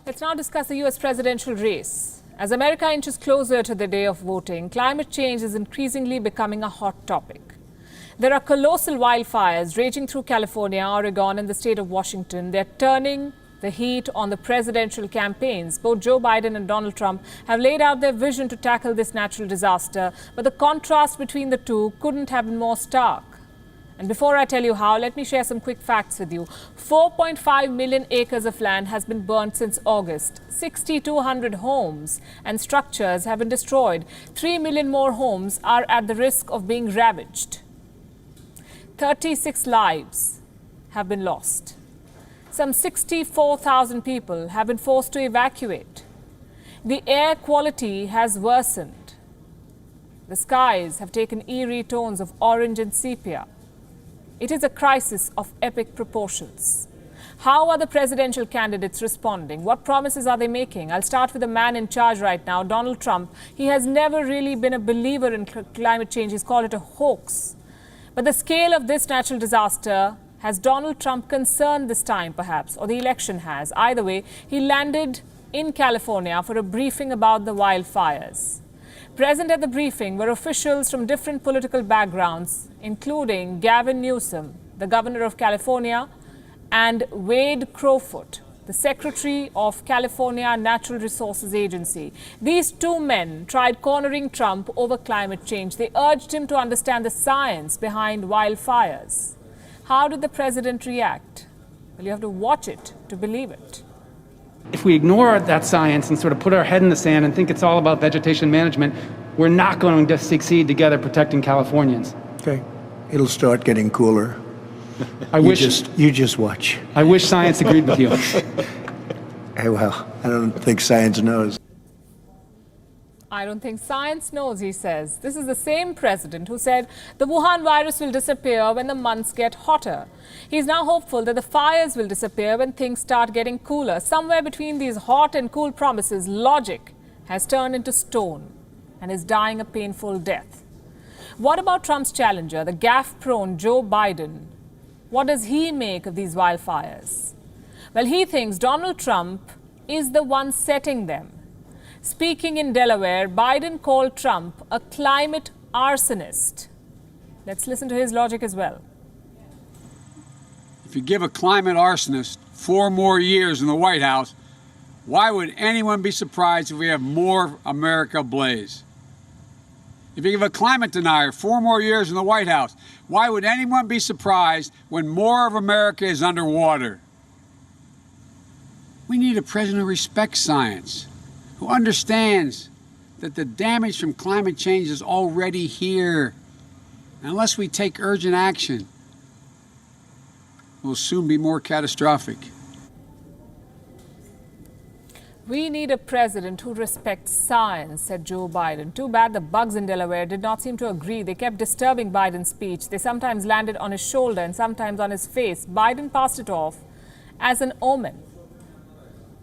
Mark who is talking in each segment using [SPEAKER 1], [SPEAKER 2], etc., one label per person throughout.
[SPEAKER 1] Let's now discuss the US presidential race. As America inches closer to the day of voting, climate change is increasingly becoming a hot topic. There are colossal wildfires raging through California, Oregon, and the state of Washington. They're turning the heat on the presidential campaigns. Both Joe Biden and Donald Trump have laid out their vision to tackle this natural disaster, but the contrast between the two couldn't have been more stark. And before I tell you how, let me share some quick facts with you. 4.5 million acres of land has been burnt since August. 6,200 homes and structures have been destroyed. 3 million more homes are at the risk of being ravaged. 36 lives have been lost. Some 64,000 people have been forced to evacuate. The air quality has worsened. The skies have taken eerie tones of orange and sepia. It is a crisis of epic proportions. How are the presidential candidates responding? What promises are they making? I'll start with the man in charge right now, Donald Trump. He has never really been a believer in climate change. He's called it a hoax. But the scale of this natural disaster, has Donald Trump concerned this time, perhaps, or the election has? Either way, he landed in California for a briefing about the wildfires. Present at the briefing were officials from different political backgrounds, including Gavin Newsom, the governor of California, and Wade Crowfoot, the secretary of California Natural Resources Agency. These two men tried cornering Trump over climate change. They urged him to understand the science behind wildfires. How did the president react? Well, you have to watch it to believe it.
[SPEAKER 2] If we ignore that science and sort of put our head in the sand and think it's all about vegetation management, we're not going to succeed together protecting Californians.
[SPEAKER 3] Okay. It'll start getting cooler. You just watch.
[SPEAKER 2] I wish science agreed with you.
[SPEAKER 3] Hey, well, I don't think science knows.
[SPEAKER 1] I don't think science knows, he says. This is the same president who said the Wuhan virus will disappear when the months get hotter. He's now hopeful that the fires will disappear when things start getting cooler. Somewhere between these hot and cool promises, logic has turned into stone and is dying a painful death. What about Trump's challenger, the gaffe-prone Joe Biden? What does he make of these wildfires? Well, he thinks Donald Trump is the one setting them. Speaking in Delaware, Biden called Trump a climate arsonist. Let's listen to his logic as well.
[SPEAKER 4] If you give a climate arsonist 4 more years in the White House, why would anyone be surprised if we have more America ablaze? If you give a climate denier 4 more years in the White House, why would anyone be surprised when more of America is underwater? We need a president who respects science, who understands that the damage from climate change is already here. Unless we take urgent action, it will soon be more catastrophic.
[SPEAKER 1] We need a president who respects science, said Joe Biden. Too bad the bugs in Delaware did not seem to agree. They kept disturbing Biden's speech. They sometimes landed on his shoulder and sometimes on his face. Biden passed it off as an omen.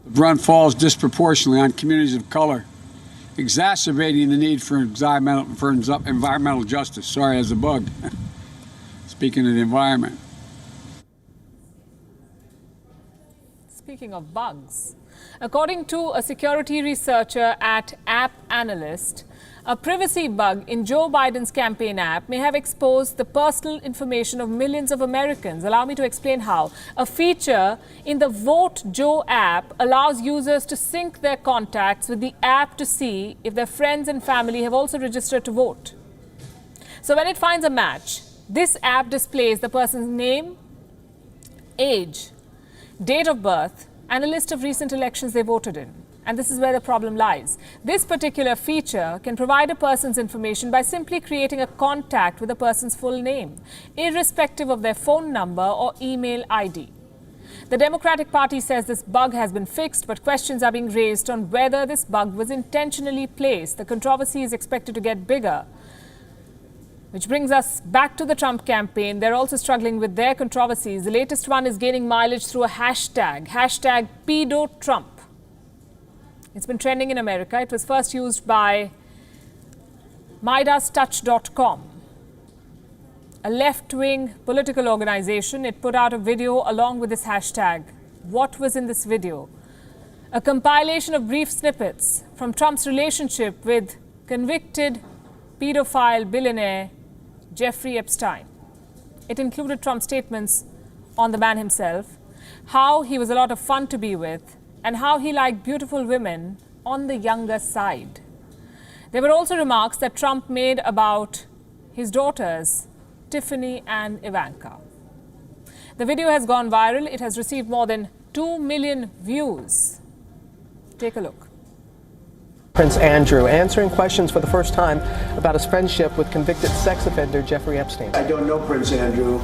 [SPEAKER 4] The brunt falls disproportionately on communities of color, exacerbating the need for environmental justice. Sorry, as a bug. Speaking of the environment.
[SPEAKER 1] Speaking of bugs, according to a security researcher at App Analyst, a privacy bug in Joe Biden's campaign app may have exposed the personal information of millions of Americans. Allow me to explain how. A feature in the Vote Joe app allows users to sync their contacts with the app to see if their friends and family have also registered to vote. So when it finds a match, this app displays the person's name, age, date of birth, and a list of recent elections they voted in. And this is where the problem lies. This particular feature can provide a person's information by simply creating a contact with a person's full name, irrespective of their phone number or email ID. The Democratic Party says this bug has been fixed, but questions are being raised on whether this bug was intentionally placed. The controversy is expected to get bigger. Which brings us back to the Trump campaign. They're also struggling with their controversies. The latest one is gaining mileage through a hashtag #PedoTrump. It's been trending in America. It was first used by MidasTouch.com, a left-wing political organization. It put out a video along with this hashtag. What was in this video? A compilation of brief snippets from Trump's relationship with convicted pedophile billionaire Jeffrey Epstein. It included Trump's statements on the man himself, how he was a lot of fun to be with, and how he liked beautiful women on the younger side. There were also remarks that Trump made about his daughters, Tiffany and Ivanka. The video has gone viral. It has received more than 2 million views. Take a look.
[SPEAKER 5] Prince Andrew answering questions for the first time about his friendship with convicted sex offender Jeffrey Epstein.
[SPEAKER 3] I don't know Prince Andrew,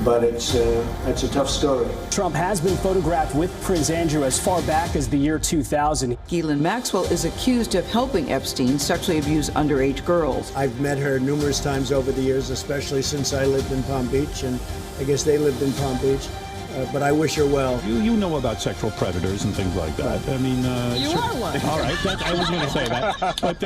[SPEAKER 3] but it's a tough story.
[SPEAKER 6] Trump has been photographed with Prince Andrew as far back as the year 2000.
[SPEAKER 7] Ghislaine Maxwell is accused of helping Epstein sexually abuse underage girls.
[SPEAKER 3] I've met her numerous times over the years, especially since I lived in Palm Beach, and I guess they lived in Palm Beach. But I wish her well.
[SPEAKER 8] You know about sexual predators and things like that. I mean,
[SPEAKER 1] you
[SPEAKER 8] sure.
[SPEAKER 1] are one.
[SPEAKER 8] All right, I was going to say that. But,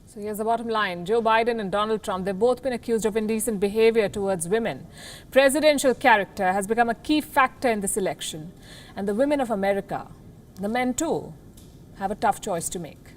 [SPEAKER 1] So here's the bottom line. Joe Biden and Donald Trump, they've both been accused of indecent behavior towards women. Presidential character has become a key factor in this election. And the women of America, the men too, have a tough choice to make.